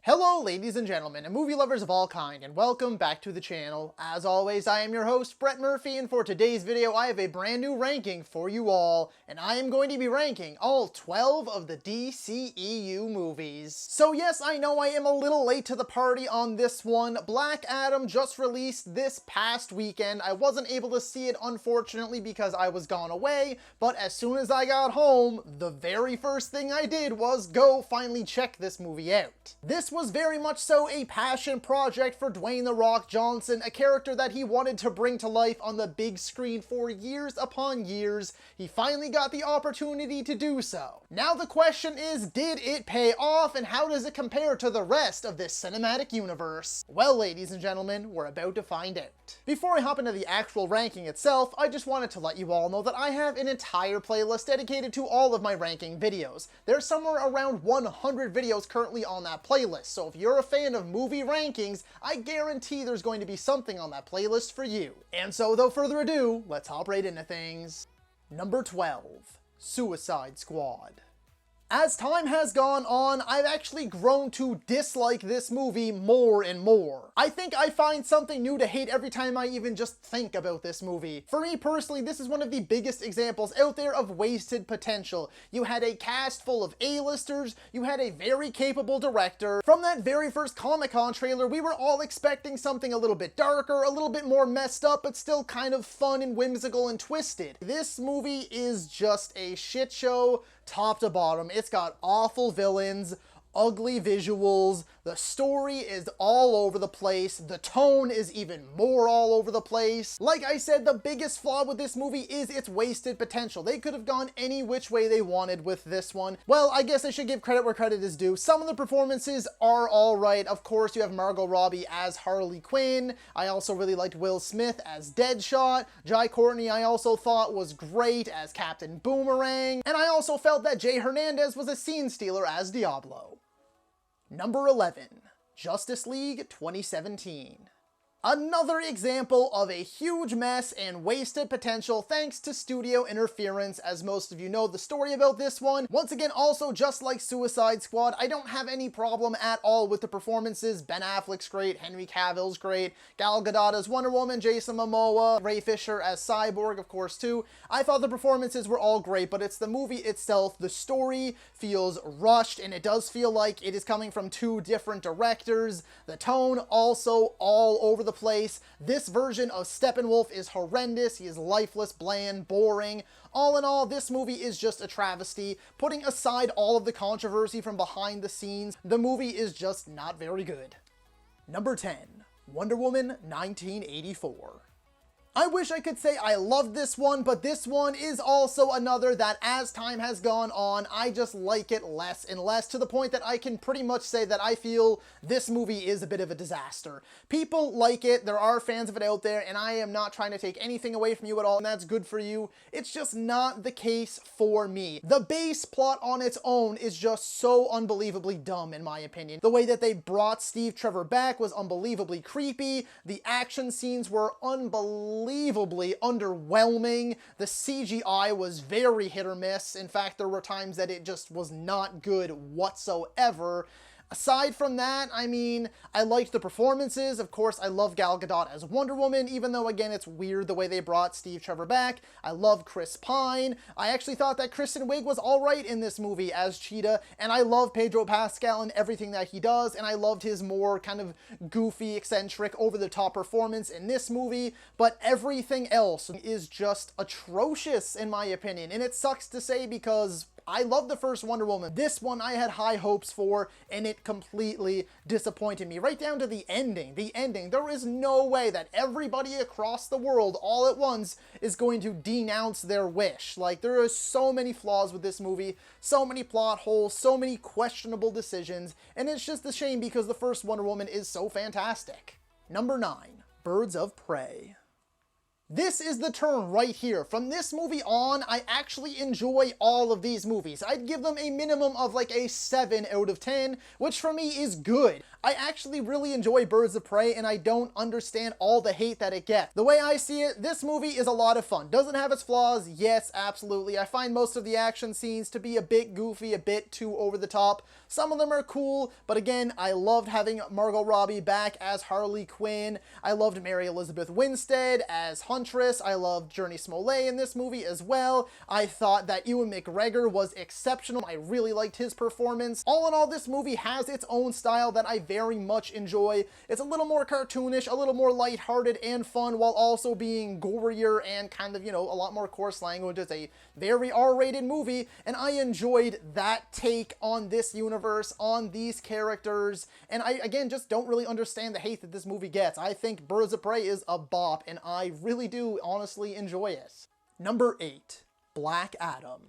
Hello ladies and gentlemen, and movie lovers of all kind, and welcome back to the channel. As always, I am your host, Brett Murphy, and for today's video, I have a brand new ranking for you all, and I am going to be ranking all 12 of the DCEU movies. So yes, I know I am a little late to the party on this one. Black Adam just released this past weekend. I wasn't able to see it, unfortunately, because I was gone away, but as soon as I got home, the very first thing I did was go finally check this movie out. This was very much so a passion project for Dwayne The Rock Johnson, a character that he wanted to bring to life on the big screen for years upon years. He finally got the opportunity to do so. Now the question is, did it pay off, and how does it compare to the rest of this cinematic universe? Well, ladies and gentlemen, we're about to find out. Before I hop into the actual ranking itself, I just wanted to let you all know that I have an entire playlist dedicated to all of my ranking videos. There's somewhere around 100 videos currently on that playlist. So if you're a fan of movie rankings, I guarantee there's going to be something on that playlist for you. And so without further ado, let's hop right into things. Number 12, Suicide Squad. As time has gone on, I've actually grown to dislike this movie more and more. I think I find something new to hate every time I even just think about this movie. For me personally, this is one of the biggest examples out there of wasted potential. You had a cast full of A-listers, you had a very capable director. From that very first Comic-Con trailer, we were all expecting something a little bit darker, a little bit more messed up, but still kind of fun and whimsical and twisted. This movie is just a shit show, top to bottom. It's got awful villains, ugly visuals, the story is all over the place, the tone is even more all over the place. Like I said, the biggest flaw with this movie is its wasted potential. They could have gone any which way they wanted with this one. Well, I guess I should give credit where credit is due. Some of the performances are alright. Of course, you have Margot Robbie as Harley Quinn. I also really liked Will Smith as Deadshot. Jai Courtney I also thought was great as Captain Boomerang. And I also felt that Jay Hernandez was a scene stealer as Diablo. Number 11, Justice League 2017. Another example of a huge mess and wasted potential thanks to studio interference. As most of you know the story about this one. Once again, also just like Suicide Squad, I don't have any problem at all with the performances. Ben Affleck's great, Henry Cavill's great, Gal Gadot as Wonder Woman, Jason Momoa, Ray Fisher as Cyborg, of course, too. I thought the performances were all great, but it's the movie itself. The story feels rushed, and it does feel like it is coming from two different directors. The tone also all over the place. This version of Steppenwolf is horrendous. He is lifeless, bland, boring. All in all, this movie is just a travesty. Putting aside all of the controversy from behind the scenes, the movie is just not very good. Number 10, Wonder Woman 1984. I wish I could say I loved this one, but this one is also another that as time has gone on, I just like it less and less, to the point that I can pretty much say that I feel this movie is a bit of a disaster. People like it, there are fans of it out there, and I am not trying to take anything away from you at all, and that's good for you. It's just not the case for me. The base plot on its own is just so unbelievably dumb, in my opinion. The way that they brought Steve Trevor back was unbelievably creepy. The action scenes were unbelievably underwhelming. The CGI was very hit or miss. In fact, there were times that it just was not good whatsoever. Aside from that, I mean, I liked the performances. Of course, I love Gal Gadot as Wonder Woman, even though, again, it's weird the way they brought Steve Trevor back. I love Chris Pine. I actually thought that Kristen Wiig was alright in this movie as Cheetah, and I love Pedro Pascal and everything that he does, and I loved his more kind of goofy, eccentric, over-the-top performance in this movie, but everything else is just atrocious, in my opinion, and it sucks to say because I love the first Wonder Woman. This one I had high hopes for, and it completely disappointed me. Right down to the ending. The ending. There is no way that everybody across the world all at once is going to denounce their wish. Like, there are so many flaws with this movie, so many plot holes, so many questionable decisions, and it's just a shame because the first Wonder Woman is so fantastic. Number 9, Birds of Prey. This is the turn right here. From this movie on, I actually enjoy all of these movies. I'd give them a minimum of like a 7 out of 10, which for me is good. I actually really enjoy Birds of Prey, and I don't understand all the hate that it gets. The way I see it, this movie is a lot of fun. Does it have its flaws? Yes, absolutely. I find most of the action scenes to be a bit goofy, a bit too over the top. Some of them are cool, but again, I loved having Margot Robbie back as Harley Quinn. I loved Mary Elizabeth Winstead as Huntress. I loved Journey Smollett in this movie as well. I thought that Ewan McGregor was exceptional. I really liked his performance. All in all, this movie has its own style that I very much enjoy. It's a little more cartoonish, a little more lighthearted and fun, while also being gorier and kind of, you know, a lot more coarse language. It's a very R-rated movie, and I enjoyed that take on this universe, on these characters, and I, again, just don't really understand the hate that this movie gets. I think Birds of Prey is a bop, and I really do honestly enjoy it. Number 8, Black Adam.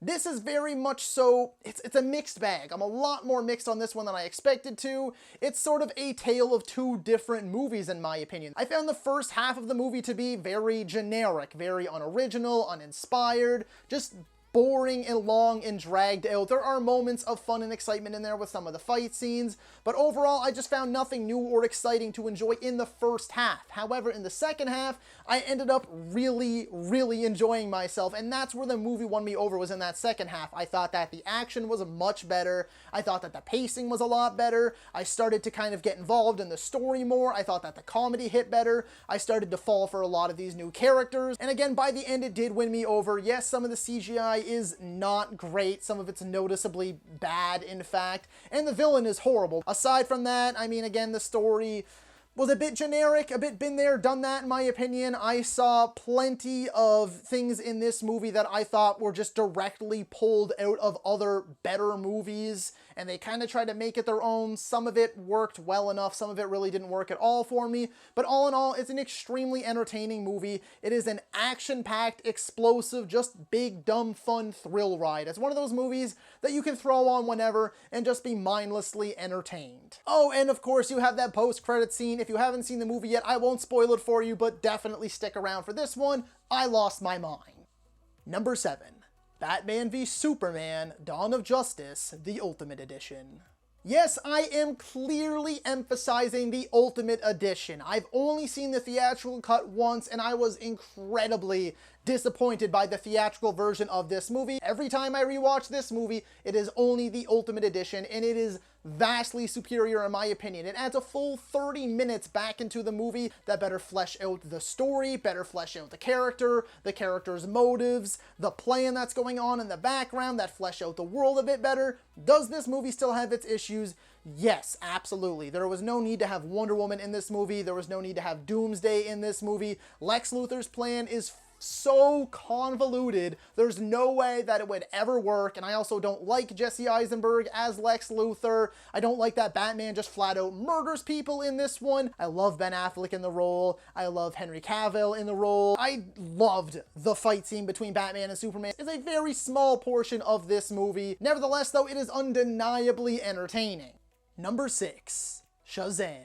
This is very much so, it's a mixed bag. I'm a lot more mixed on this one than I expected to. It's sort of a tale of two different movies in my opinion. I found the first half of the movie to be very generic, very unoriginal, uninspired, just boring and long and dragged out. There are moments of fun and excitement in there with some of the fight scenes, but overall I just found nothing new or exciting to enjoy in the first half. However, in the second half, I ended up really enjoying myself, and that's where the movie won me over, was in that second half. I thought that the action was much better. I thought that the pacing was a lot better. I started to kind of get involved in the story more. I thought that the comedy hit better. I started to fall for a lot of these new characters, and again, by the end, it did win me over. Yes, some of the CGI is not great. Some of it's noticeably bad, in fact, and the villain is horrible. Aside from that, I mean, again, the story was a bit generic, a bit been there, done that in my opinion. I saw plenty of things in this movie that I thought were just directly pulled out of other better movies, and they kind of tried to make it their own. Some of it worked well enough, some of it really didn't work at all for me, but all in all, it's an extremely entertaining movie. It is an action-packed, explosive, just big, dumb, fun thrill ride. It's one of those movies that you can throw on whenever and just be mindlessly entertained. Oh, and of course, you have that post-credit scene. If you haven't seen the movie yet, I won't spoil it for you, but definitely stick around for this one. I lost my mind. Number 7. Batman v Superman: Dawn of Justice, the Ultimate Edition. Yes, I am clearly emphasizing the Ultimate Edition. I've only seen the theatrical cut once, and I was incredibly disappointed by the theatrical version of this movie. Every time I rewatch this movie, it is only the Ultimate Edition, and it is vastly superior in my opinion. It adds a full 30 minutes back into the movie that better flesh out the story, better flesh out the character's motives, the plan that's going on in the background, that flesh out the world a bit better. Does this movie still have its issues? Yes, absolutely. There was no need to have Wonder Woman in this movie. There was no need to have Doomsday in this movie. Lex Luthor's plan is so convoluted, there's no way that it would ever work, and I also don't like Jesse Eisenberg as Lex Luthor. I don't like that Batman just flat out murders people in this one. I love Ben Affleck in the role. I love Henry Cavill in the role. I loved the fight scene between Batman and Superman. It's a very small portion of this movie. Nevertheless, though, it is undeniably entertaining. Number 6, Shazam.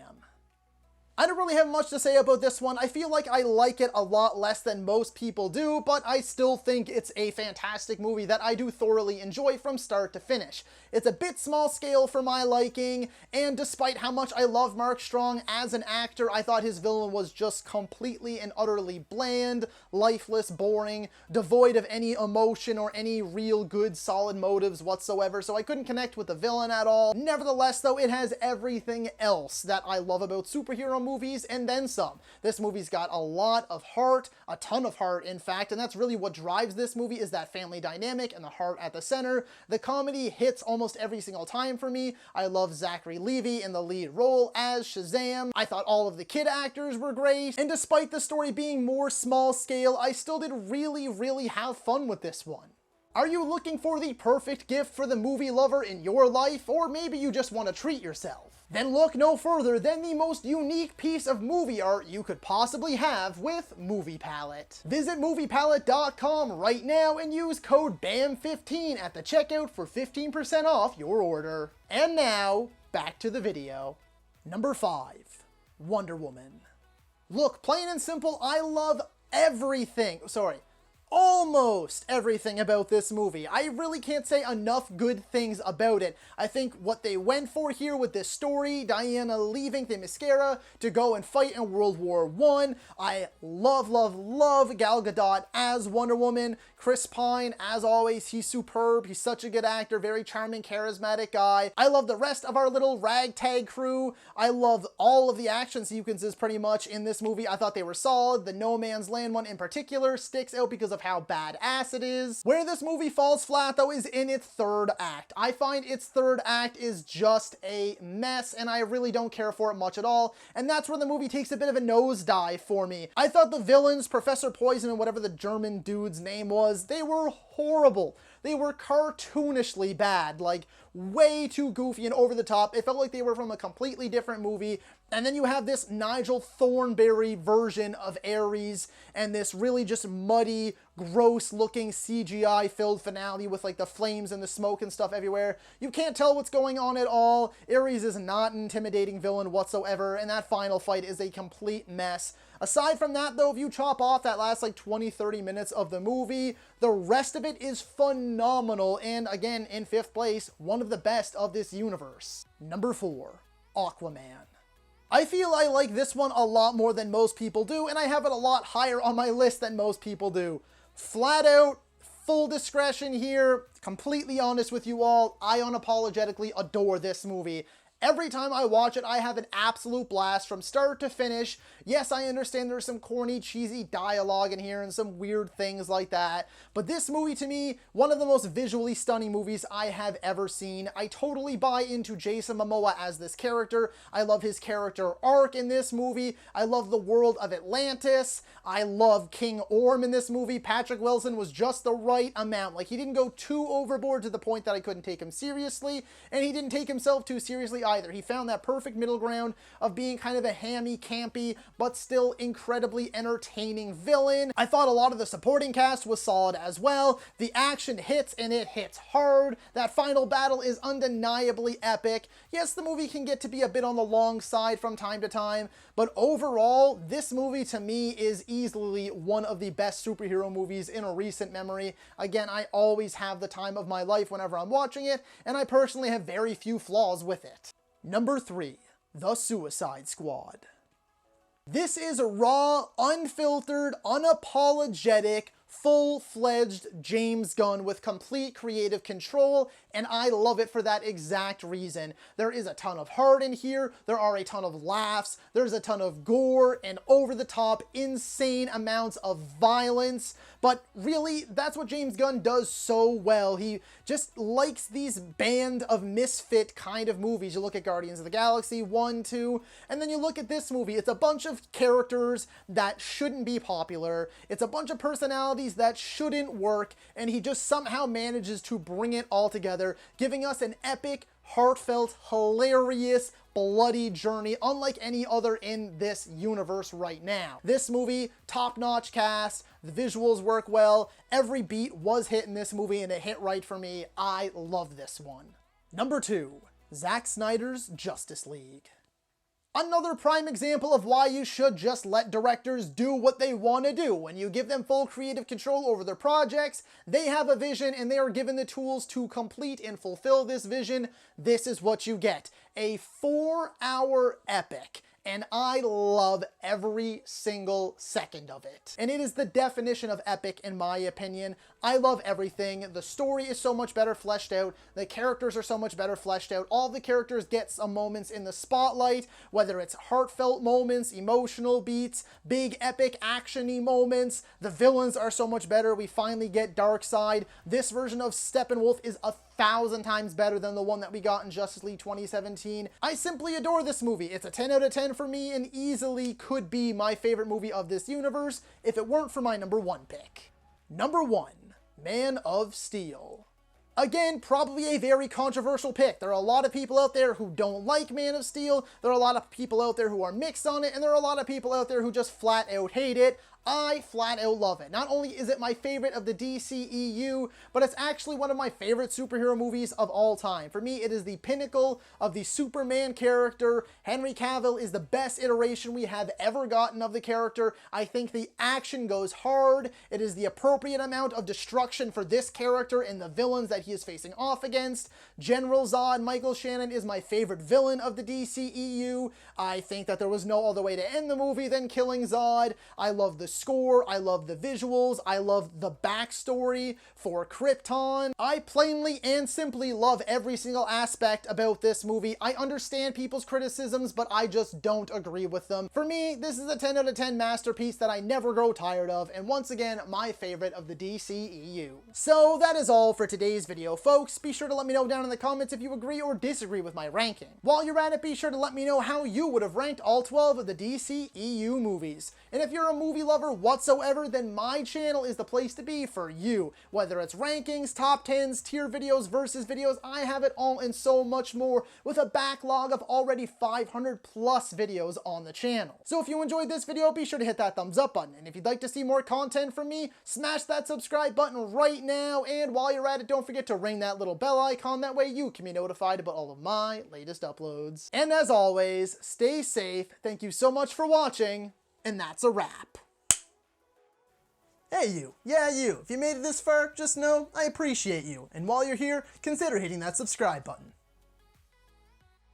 I don't really have much to say about this one. I feel like I like it a lot less than most people do, but I still think it's a fantastic movie that I do thoroughly enjoy from start to finish. It's a bit small scale for my liking, and despite how much I love Mark Strong as an actor, I thought his villain was just completely and utterly bland, lifeless, boring, devoid of any emotion or any real good solid motives whatsoever, so I couldn't connect with the villain at all. Nevertheless, though, it has everything else that I love about superhero movies and then some. This movie's got a lot of heart, a ton of heart in fact, and that's really what drives this movie, is that family dynamic and the heart at the center. The comedy hits almost every single time for me. I love Zachary Levi in the lead role as Shazam. I thought all of the kid actors were great, and despite the story being more small scale, I still did really have fun with this one. Are you looking for the perfect gift for the movie lover in your life, or maybe you just want to treat yourself? Then look no further than the most unique piece of movie art you could possibly have with Movie Palette. Visit moviepalette.com right now and use code BAM15 at the checkout for 15% off your order. And now, back to the video. Number 5, Wonder Woman. Look, plain and simple, I love almost everything about this movie. I really can't say enough good things about it. I think what they went for here with this story, Diana leaving Themyscira to go and fight in World War I love Gal Gadot as Wonder Woman. Chris Pine, as always, he's superb. He's such a good actor, very charming, charismatic guy. I love the rest of our little ragtag crew. I love all of the action sequences pretty much in this movie. I thought they were solid. The No Man's Land one in particular sticks out because of how badass it is. Where this movie falls flat though is in its third act. I find its third act is just a mess and I really don't care for it much at all, and that's where the movie takes a bit of a nosedive for me. I thought the villains, Professor Poison and whatever the German dude's name was, they were horrible. They were cartoonishly bad, like way too goofy and over the top. It felt like they were from a completely different movie. And then you have this Nigel Thornberry version of Ares and this really just muddy, gross looking CGI filled finale with like the flames and the smoke and stuff everywhere. You can't tell what's going on at all. Ares is not an intimidating villain whatsoever, and that final fight is a complete mess. Aside from that though, if you chop off that last like 20-30 minutes of the movie, the rest of it is phenomenal, and again, in fifth place, one of the best of this universe. Number 4, Aquaman. I feel I like this one a lot more than most people do, and I have it a lot higher on my list than most people do. Flat out, full discretion here, completely honest with you all, I unapologetically adore this movie. Every time I watch it, I have an absolute blast from start to finish. Yes, I understand there's some corny, cheesy dialogue in here and some weird things like that, but this movie, to me, one of the most visually stunning movies I have ever seen. I totally buy into Jason Momoa as this character. I love his character arc in this movie. I love the world of Atlantis. I love King Orm in this movie. Patrick Wilson was just the right amount. Like, he didn't go too overboard to the point that I couldn't take him seriously, and he didn't take himself too seriously either. He found that perfect middle ground of being kind of a hammy, campy, but still incredibly entertaining villain. I thought a lot of the supporting cast was solid as well. The action hits, and it hits hard. That final battle is undeniably epic. Yes, the movie can get to be a bit on the long side from time to time, but overall, this movie to me is easily one of the best superhero movies in a recent memory. Again, I always have the time of my life whenever I'm watching it, and I personally have very few flaws with it. Number 3, The Suicide Squad. This is a raw, unfiltered, unapologetic, full-fledged James Gunn with complete creative control, and I love it for that exact reason. There is a ton of heart in here, there are a ton of laughs, there's a ton of gore and over-the-top, insane amounts of violence, but really, that's what James Gunn does so well. He just likes these band of misfit kind of movies. You look at Guardians of the Galaxy 1, 2, and then you look at this movie. It's a bunch of characters that shouldn't be popular. It's a bunch of personalities that shouldn't work, and he just somehow manages to bring it all together, giving us an epic, heartfelt, hilarious, bloody journey unlike any other in this universe right now. This movie, top-notch cast, the visuals work well, every beat was hit in this movie and it hit right for me. I love this one. Number 2, Zack Snyder's Justice League. Another prime example of why you should just let directors do what they want to do. When you give them full creative control over their projects, they have a vision and they are given the tools to complete and fulfill this vision. This is what you get. A 4-hour epic. And I love every single second of it. And it is the definition of epic in my opinion. I love everything. The story is so much better fleshed out. The characters are so much better fleshed out. All the characters get some moments in the spotlight, whether it's heartfelt moments, emotional beats, big epic action-y moments. The villains are so much better. We finally get Darkseid. This version of Steppenwolf is 1,000 times better than the one that we got in Justice League 2017. I simply adore this movie. It's a 10 out of 10 for me and easily could be my favorite movie of this universe if it weren't for my number 1 pick. Number 1, Man of Steel. Again, probably a very controversial pick. There are a lot of people out there who don't like Man of Steel, there are a lot of people out there who are mixed on it, and there are a lot of people out there who just flat out hate it. I flat out love it. Not only is it my favorite of the DCEU, but it's actually one of my favorite superhero movies of all time. For me, it is the pinnacle of the Superman character. Henry Cavill is the best iteration we have ever gotten of the character. I think the action goes hard. It is the appropriate amount of destruction for this character and the villains that he is facing off against. General Zod, Michael Shannon, is my favorite villain of the DCEU. I think that there was no other way to end the movie than killing Zod. I love the score. I love the visuals. I love the backstory for Krypton. I plainly and simply love every single aspect about this movie. I understand people's criticisms, but I just don't agree with them. For me, this is a 10 out of 10 masterpiece that I never grow tired of, and once again, my favorite of the DCEU. So that is all for today's video, folks. Be sure to let me know down in the comments if you agree or disagree with my ranking. While you're at it, be sure to let me know how you would have ranked all 12 of the DCEU movies. And if you're a movie lover whatsoever, then my channel is the place to be for you. Whether it's rankings, top 10s, tier videos, versus videos, I have it all and so much more, with a backlog of already 500 plus videos on the channel. So if you enjoyed this video, be sure to hit that thumbs up button. And if you'd like to see more content from me, smash that subscribe button right now. And while you're at it, don't forget to ring that little bell icon. That way you can be notified about all of my latest uploads. And as always, stay safe. Thank you so much for watching. And that's a wrap. Hey you, yeah you, if you made it this far, just know I appreciate you. And while you're here, consider hitting that subscribe button.